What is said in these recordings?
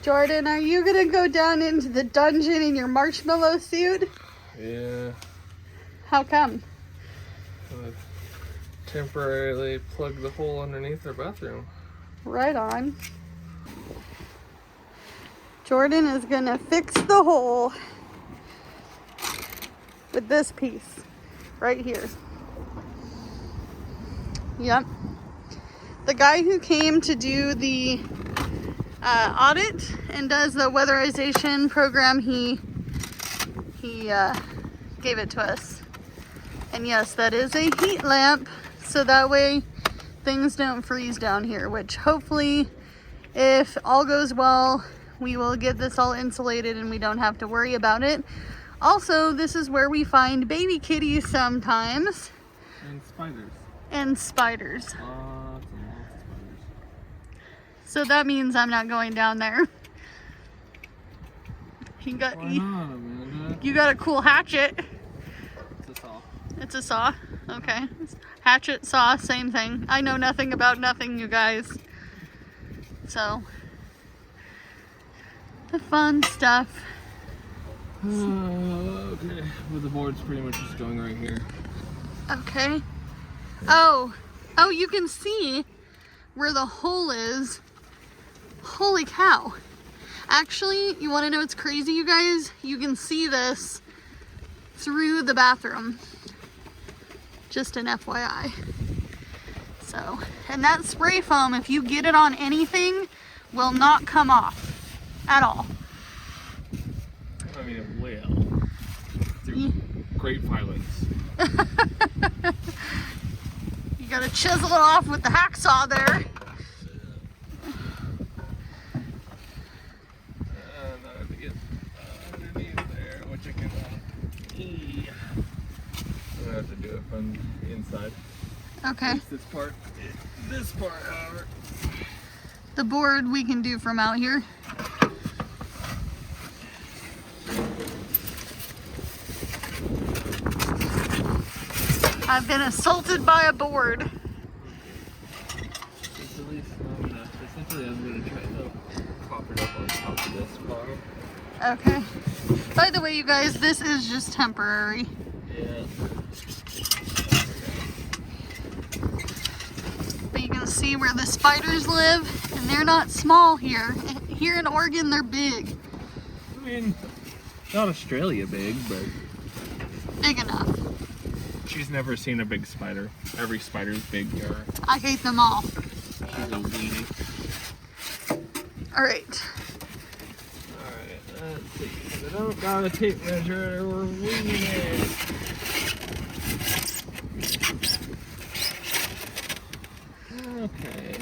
Jordan, are you gonna go down into the dungeon in your marshmallow suit? Yeah. How come? Gonna temporarily plug the hole underneath their bathroom. Right on. Jordan is gonna fix the hole with this piece right here. Yep. The guy who came to do the audit and does the weatherization program, he gave it to us. And yes, that is a heat lamp, so that way things don't freeze down here, which hopefully, if all goes well, we will get this all insulated and we don't have to worry about it. Also, this is where we find baby kitties sometimes. And spiders. And spiders. Lots and lots of spiders. So that means I'm not going down there. Why not, Amanda? You got a cool hatchet. It's a saw. It's a saw. Okay. Hatchet, saw, same thing. I know nothing about nothing, you guys. So, the fun stuff. Okay. Well, the board's pretty much just going right here. Okay. Oh, you can see where the hole is. Holy cow. Actually, you want to know what's crazy, you guys? You can see this through the bathroom. Just an FYI. So, and that spray foam, if you get it on anything, will not come off at all. I mean, it will. Through great violence. You gotta chisel it off with the hacksaw there. Now I have to get underneath there, which I can. I'm gonna have to do it from the inside. Okay. This part. This part, however. The board we can do from out here. I've been assaulted by a board. Essentially, I'm gonna try to pop it up on top of this bottle. Okay. By the way, you guys, this is just temporary. Yeah. But you can see where the spiders live, and they're not small here. Here in Oregon, they're big. I mean, not Australia big, but Big enough. she's never seen a big spider. Every spider's big to her. I hate them all. She's a weenie. All right. Alright, let's see. I don't got a tape measure, we're winging it. Okay.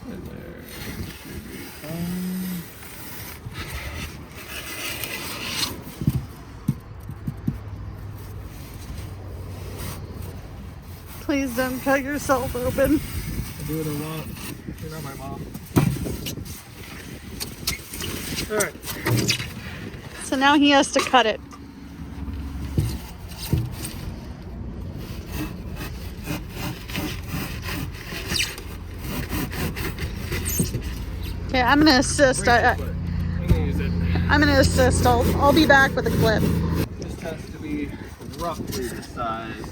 And there should be fine. Please don't cut yourself open. I'll do what I want. You're not my mom. Alright. So now he has to cut it. Okay, I'm gonna assist. I'm gonna use it. I'm gonna assist. I'll be back with a clip. This has to be roughly the size.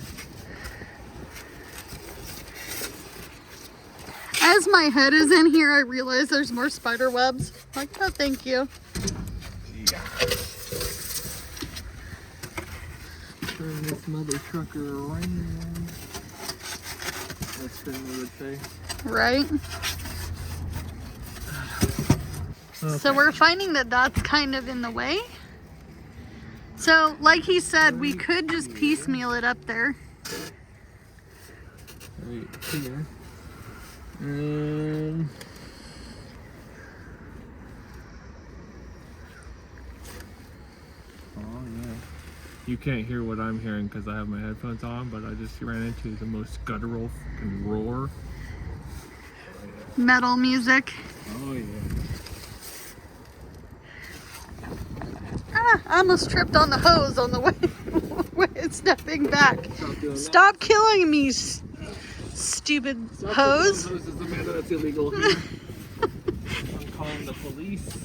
As my head is in here, I realize there's more spider webs. Like, oh, thank you. Yeah. Turn this mother trucker around. That's what we would say. Right? Okay. So we're finding that that's kind of in the way. So, like he said, we could just piecemeal it up there. Right here. Oh yeah. You can't hear what I'm hearing because I have my headphones on, but I just ran into the most guttural fucking roar. Metal music. Oh yeah. Ah, I almost tripped on the hose on the way stepping back. Stop doing that. Stop killing me, stupid Stop hose. putting hoses, Amanda, that's illegal here. I'm calling the police.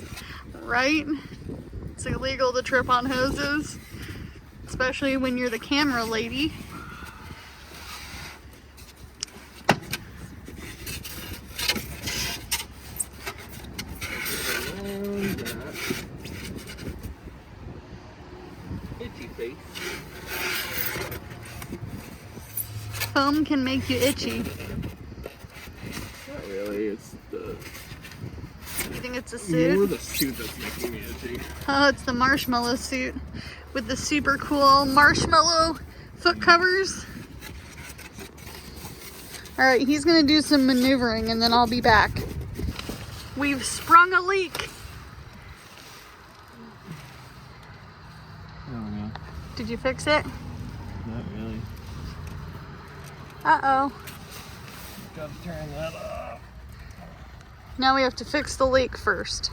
Right? It's illegal to trip on hoses, especially when you're the camera lady. Itchy face. Foam can make you itchy. Not really, it's the You think it's a more suit? the suit that's making me itchy. Oh, it's the marshmallow suit with the super cool marshmallow foot covers. All right, he's gonna do some maneuvering and then I'll be back. We've sprung a leak. Oh no, Did you fix it? not really. Uh-oh. Gotta turn that off. Now we have to fix the leak first.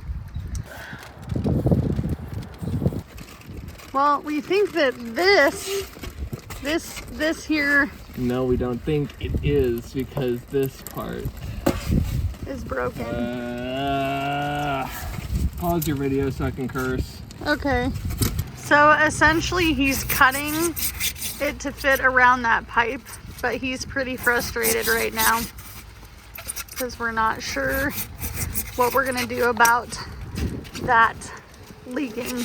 Well, we think that this here No, we don't think it is because this part. is broken. Pause your video so I can curse. Okay. So essentially he's cutting it to fit around that pipe, but he's pretty frustrated right now because we're not sure what we're gonna do about that leaking.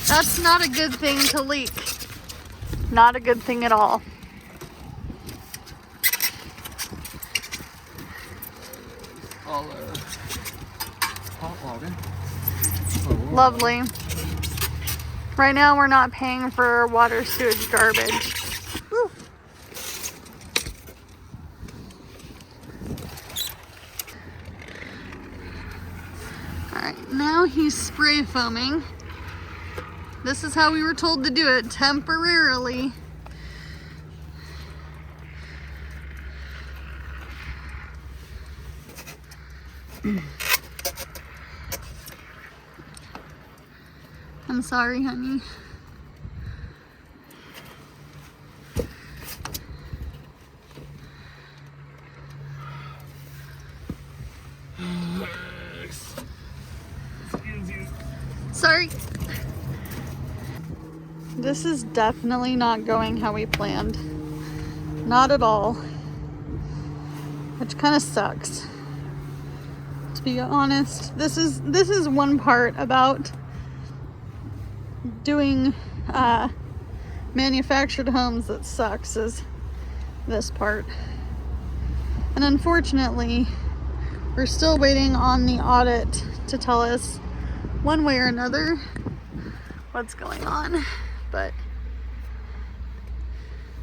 That's not a good thing to leak. Not a good thing at all. All hot water. Lovely. Right now we're not paying for water sewage garbage. Woo. Alright, now he's spray foaming. This is how we were told to do it, temporarily. I'm sorry, honey. Excuse you. Sorry. This is definitely not going how we planned. Not at all. Which kind of sucks. To be honest, this is one part about doing manufactured homes that sucks, is this part. And unfortunately, we're still waiting on the audit to tell us one way or another what's going on. But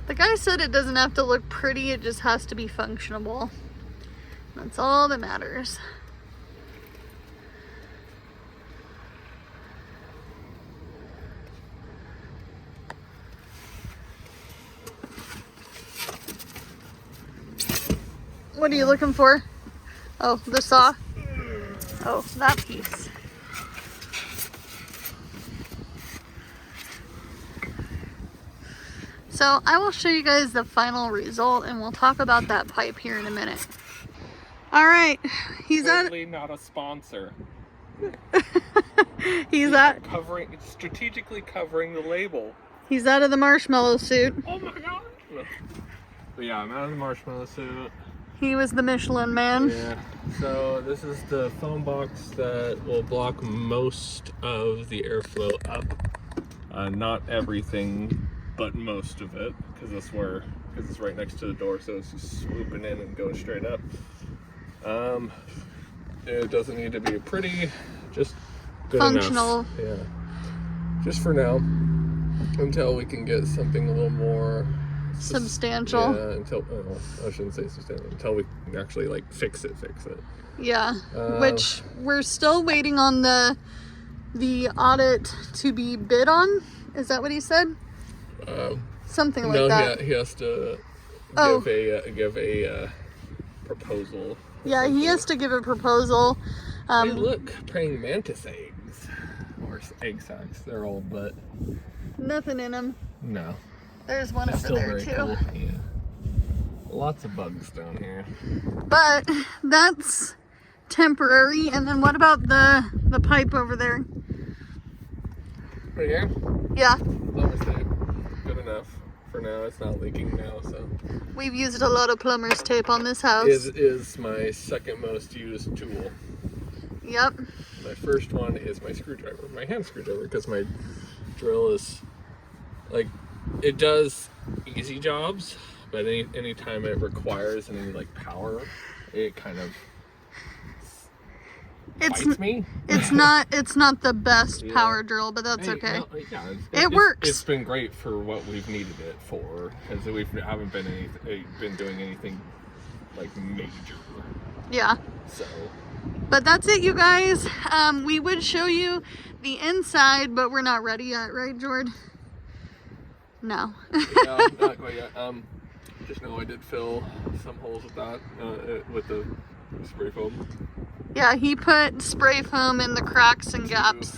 the guy said it doesn't have to look pretty, it just has to be functionable. That's all that matters. What are you looking for? Oh, the saw? Oh, that piece. So I will show you guys the final result and we'll talk about that pipe here in a minute. All right, he's at Totally not a sponsor. Strategically covering the label. He's out of the marshmallow suit. Oh my god! But yeah, I'm out of the marshmallow suit. He was the Michelin man. Yeah. So this is the foam box that will block most of the airflow up. Not everything, but most of it, because it's right next to the door, so it's just swooping in and going straight up. It doesn't need to be pretty, just good Functional. enough. Yeah. Just for now, until we can get something a little more Substantial. Yeah, until I shouldn't say substantial. Until we can actually like fix it. Yeah. Which we're still waiting on the audit to be bid on. Is that what he said? Something like no, that. he has to give a proposal. Yeah, he has to give a proposal. Hey, look, praying mantis eggs or egg sacs. They're old, but Nothing in them. no. There's one It's over still there very too. cool. Yeah. Lots of bugs down here. But that's temporary. And then what about the pipe over there? Right here? Yeah, That was good enough for now. It's not leaking now, so. we've used a lot of plumber's tape on this house. Is my second most used tool. Yep. My first one is my screwdriver, my hand screwdriver, because my drill is like, it does easy jobs, but any time it requires any like power, it kind of bites me. It's not the best Yeah. power drill, but that's Hey, okay. well, yeah, It works. It's been great for what we've needed it for, because we haven't been doing anything like major. Yeah. So But that's it, you guys. We would show you the inside, but we're not ready yet, right, Jord? No. yeah, not quite yet. Just know I did fill some holes with that with the spray foam. Yeah, he put spray foam in the cracks and gaps.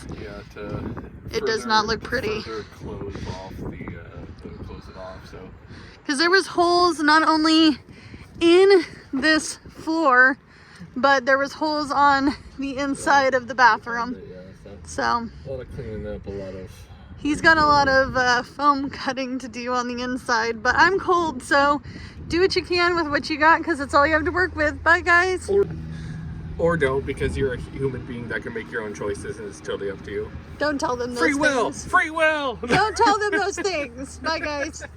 It does not look pretty. Further close off to close it off. So Because there was holes not only in this floor, but there was holes on the inside of the bathroom. yeah, So a lot of cleaning up, a lot of. he's got a lot of foam cutting to do on the inside. But I'm cold, so do what you can with what you got, because it's all you have to work with. Bye, guys. Or don't, because you're a human being that can make your own choices, and it's totally up to you. Don't tell them those Free will! things. Free will! Don't tell them those things. Bye, guys.